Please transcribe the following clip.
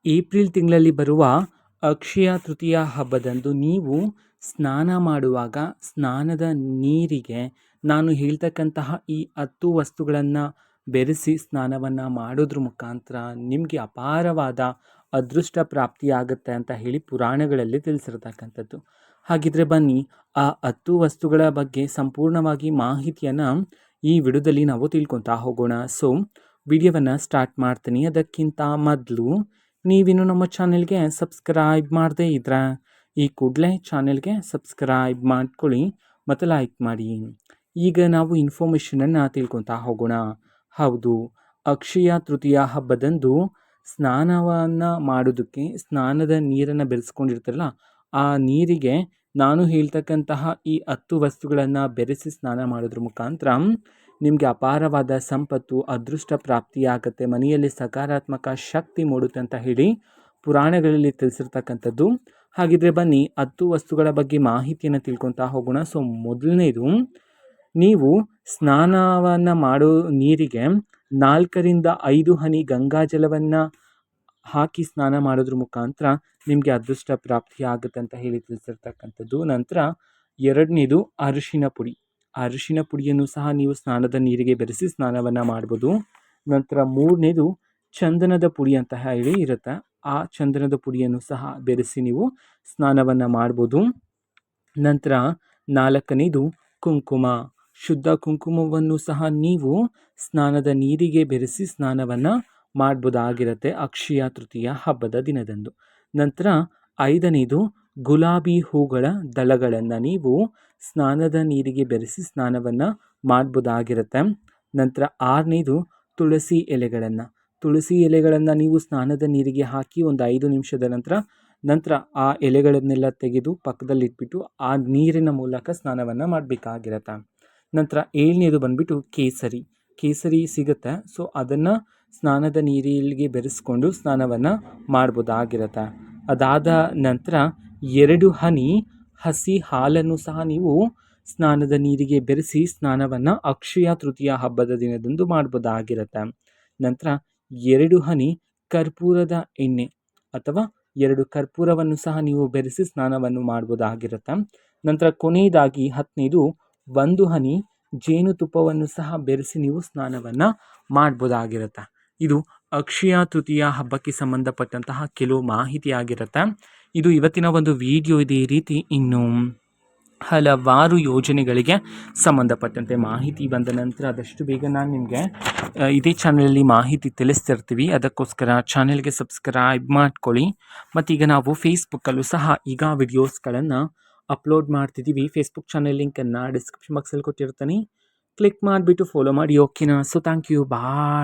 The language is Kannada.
ಏಪ್ರಿಲ್ ತಿಂಗಳಲ್ಲಿ ಬರುವ ಅಕ್ಷಯ ತೃತೀಯ ಹಬ್ಬದಂದು ನೀವು ಸ್ನಾನ ಮಾಡುವಾಗ ಸ್ನಾನದ ನೀರಿಗೆ ನಾನು ಹೇಳ್ತಕ್ಕಂತಹ ಈ 10 ವಸ್ತುಗಳನ್ನು ಬೆರೆಸಿ ಸ್ನಾನವನ್ನು ಮಾಡೋದ್ರ ಮುಖಾಂತರ ನಿಮಗೆ ಅಪಾರವಾದ ಅದೃಷ್ಟ ಪ್ರಾಪ್ತಿಯಾಗುತ್ತೆ ಅಂತ ಹೇಳಿ ಪುರಾಣಗಳಲ್ಲಿ ತಿಳಿಸಿರ್ತಕ್ಕಂಥದ್ದು. ಹಾಗಿದ್ರೆ ಬನ್ನಿ, ಆ 10 ವಸ್ತುಗಳ ಬಗ್ಗೆ ಸಂಪೂರ್ಣವಾಗಿ ಮಾಹಿತಿಯನ್ನು ಈ ವಿಡಿಯೋದಲ್ಲಿ ನಾವು ತಿಳ್ಕೊತಾ ಹೋಗೋಣ. ಸೊ ವಿಡಿಯೋವನ್ನು ಸ್ಟಾರ್ಟ್ ಮಾಡ್ತೀನಿ. ಅದಕ್ಕಿಂತ ಮೊದಲು ನೀವಿನ್ನು ನಮ್ಮ ಚಾನೆಲ್ಗೆ ಸಬ್ಸ್ಕ್ರೈಬ್ ಮಾಡದೇ ಇದ್ರೆ ಈ ಕೂಡಲೇ ಚಾನೆಲ್ಗೆ ಸಬ್ಸ್ಕ್ರೈಬ್ ಮಾಡ್ಕೊಳ್ಳಿ ಮತ್ತು ಲೈಕ್ ಮಾಡಿ. ಈಗ ನಾವು ಇನ್ಫಾರ್ಮೇಷನನ್ನು ತಿಳ್ಕೊತಾ ಹೋಗೋಣ. ಹೌದು, ಅಕ್ಷಯ ತೃತೀಯ ಹಬ್ಬದಂದು ಸ್ನಾನವನ್ನು ಮಾಡೋದಕ್ಕೆ ಸ್ನಾನದ ನೀರನ್ನು ಬೆರೆಸ್ಕೊಂಡಿರ್ತಾರಲ್ಲ, ಆ ನೀರಿಗೆ ನಾನು ಹೇಳ್ತಕ್ಕಂತಹ ಈ 10 ವಸ್ತುಗಳನ್ನು ಬೆರೆಸಿ ಸ್ನಾನ ಮಾಡೋದ್ರ ಮುಖಾಂತರ ನಿಮಗೆ ಅಪಾರವಾದ ಸಂಪತ್ತು, ಅದೃಷ್ಟ ಪ್ರಾಪ್ತಿಯಾಗತ್ತೆ, ಮನೆಯಲ್ಲಿ ಸಕಾರಾತ್ಮಕ ಶಕ್ತಿ ಮೂಡುತ್ತೆ ಅಂತ ಹೇಳಿ ಪುರಾಣಗಳಲ್ಲಿ ತಿಳಿಸಿರ್ತಕ್ಕಂಥದ್ದು. ಹಾಗಿದ್ರೆ ಬನ್ನಿ 10 ವಸ್ತುಗಳ ಬಗ್ಗೆ ಮಾಹಿತಿಯನ್ನು ತಿಳ್ಕೊತಾ ಹೋಗೋಣ. ಸೊ ಮೊದಲನೇದು, ನೀವು ಸ್ನಾನವನ್ನು ಮಾಡೋ ನೀರಿಗೆ 4 ರಿಂದ 5 ಹನಿ ಗಂಗಾಜಲವನ್ನು ಹಾಕಿ ಸ್ನಾನ ಮಾಡೋದ್ರ ಮುಖಾಂತರ ನಿಮಗೆ ಅದೃಷ್ಟ ಪ್ರಾಪ್ತಿ ಆಗುತ್ತೆ ಅಂತ ಹೇಳಿ ತಿಳಿಸಿರ್ತಕ್ಕಂಥದ್ದು. ನಂತರ ಎರಡನೇದು ಅರಿಶಿನ ಪುಡಿ. ಅರಿಶಿನ ಪುಡಿಯನ್ನು ಸಹ ನೀವು ಸ್ನಾನದ ನೀರಿಗೆ ಬೆರೆಸಿ ಸ್ನಾನವನ್ನು ಮಾಡ್ಬೋದು. ನಂತರ ಮೂರನೇದು ಚಂದನದ ಪುಡಿ ಅಂತ ಹೇಳಿ ಇರುತ್ತೆ. ಆ ಚಂದನದ ಪುಡಿಯನ್ನು ಸಹ ಬೆರೆಸಿ ನೀವು ಸ್ನಾನವನ್ನು ಮಾಡ್ಬೋದು. ನಂತರ ನಾಲ್ಕನೇದು ಕುಂಕುಮ. ಶುದ್ಧ ಕುಂಕುಮವನ್ನು ಸಹ ನೀವು ಸ್ನಾನದ ನೀರಿಗೆ ಬೆರೆಸಿ ಸ್ನಾನವನ್ನು ಮಾಡ್ಬೋದಾಗಿರುತ್ತೆ ಅಕ್ಷಯ ತೃತೀಯ ಹಬ್ಬದ ದಿನದಂದು. ನಂತರ ಐದನೇದು ಗುಲಾಬಿ ಹೂಗಳ ದಳಗಳನ್ನು ನೀವು ಸ್ನಾನದ ನೀರಿಗೆ ಬೆರೆಸಿ ಸ್ನಾನವನ್ನು ಮಾಡ್ಬೋದಾಗಿರುತ್ತೆ. ನಂತರ ಆರನೇದು ತುಳಸಿ ಎಲೆಗಳನ್ನು. ತುಳಸಿ ಎಲೆಗಳನ್ನು ನೀವು ಸ್ನಾನದ ನೀರಿಗೆ ಹಾಕಿ ಒಂದು 5 ನಿಮಿಷದ ನಂತರ ಆ ಎಲೆಗಳನ್ನೆಲ್ಲ ತೆಗೆದು ಪಕ್ಕದಲ್ಲಿಟ್ಬಿಟ್ಟು ಆ ನೀರಿನ ಮೂಲಕ ಸ್ನಾನವನ್ನು ಮಾಡಬೇಕಾಗಿರುತ್ತೆ. ನಂತರ ಏಳನೇದು ಬಂದ್ಬಿಟ್ಟು ಕೇಸರಿ. ಕೇಸರಿ ಸಿಗುತ್ತೆ, ಸೊ ಅದನ್ನು ಸ್ನಾನದ ನೀರಿಗೆ ಬೆರೆಸ್ಕೊಂಡು ಸ್ನಾನವನ್ನು ಮಾಡ್ಬೋದಾಗಿರುತ್ತೆ. ಅದಾದ ನಂತರ 2 ಹನಿ ಹಸಿ ಹಾಲನ್ನು ಸಹ ನೀವು ಸ್ನಾನದ ನೀರಿಗೆ ಬೆರೆಸಿ ಸ್ನಾನವನ್ನು ಅಕ್ಷಯ ತೃತೀಯ ಹಬ್ಬದ ದಿನದಂದು ಮಾಡ್ಬೋದಾಗಿರುತ್ತೆ. ನಂತರ 2 ಹನಿ ಕರ್ಪೂರದ ಎಣ್ಣೆ ಅಥವಾ 2 ಕರ್ಪೂರವನ್ನು ಸಹ ನೀವು ಬೆರೆಸಿ ಸ್ನಾನವನ್ನು ಮಾಡ್ಬೋದಾಗಿರುತ್ತೆ. ನಂತರ ಕೊನೆಯದಾಗಿ 10ನೇದು 1 ಹನಿ ಜೇನುತುಪ್ಪವನ್ನು ಸಹ ಬೆರೆಸಿ ನೀವು ಸ್ನಾನವನ್ನು ಮಾಡ್ಬೋದಾಗಿರುತ್ತೆ. ಇದು ಅಕ್ಷಯ ತೃತೀಯ ಹಬ್ಬಕ್ಕೆ ಸಂಬಂಧಪಟ್ಟಂತಹ ಕೆಲವು ಮಾಹಿತಿ ಆಗಿರುತ್ತೆ. ಇದು ಇವತ್ತಿನ ಒಂದು ವಿಡಿಯೋ. ಇದೇ ರೀತಿ ಇನ್ನು ಹಲವಾರು ಯೋಜನೆಗಳಿಗೆ ಸಂಬಂಧಪಟ್ಟಂತೆ ಮಾಹಿತಿ ಬಂದ ನಂತರ ಆದಷ್ಟು ಬೇಗ ನಾನು ನಿಮಗೆ ಇದೇ ಚಾನಲಲ್ಲಿ ಮಾಹಿತಿ ತಿಳಿಸ್ತಿರ್ತೀವಿ. ಅದಕ್ಕೋಸ್ಕರ ಚಾನೆಲ್ಗೆ ಸಬ್ಸ್ಕ್ರೈಬ್ ಮಾಡ್ಕೊಳ್ಳಿ. ಮತ್ತೀಗ ನಾವು ಫೇಸ್ಬುಕ್ಕಲ್ಲೂ ಸಹ ಈಗ ವಿಡಿಯೋಸ್ಗಳನ್ನು ಅಪ್ಲೋಡ್ ಮಾಡ್ತಿದ್ದೀವಿ. ಫೇಸ್ಬುಕ್ ಚಾನಲ್ ಲಿಂಕನ್ನು ಡಿಸ್ಕ್ರಿಪ್ಷನ್ ಬಾಕ್ಸಲ್ಲಿ ಕೊಟ್ಟಿರ್ತೀನಿ, ಕ್ಲಿಕ್ ಮಾಡಿಬಿಟ್ಟು ಫಾಲೋ ಮಾಡಿ. ಓಕೆನಾ? So thank you, bye.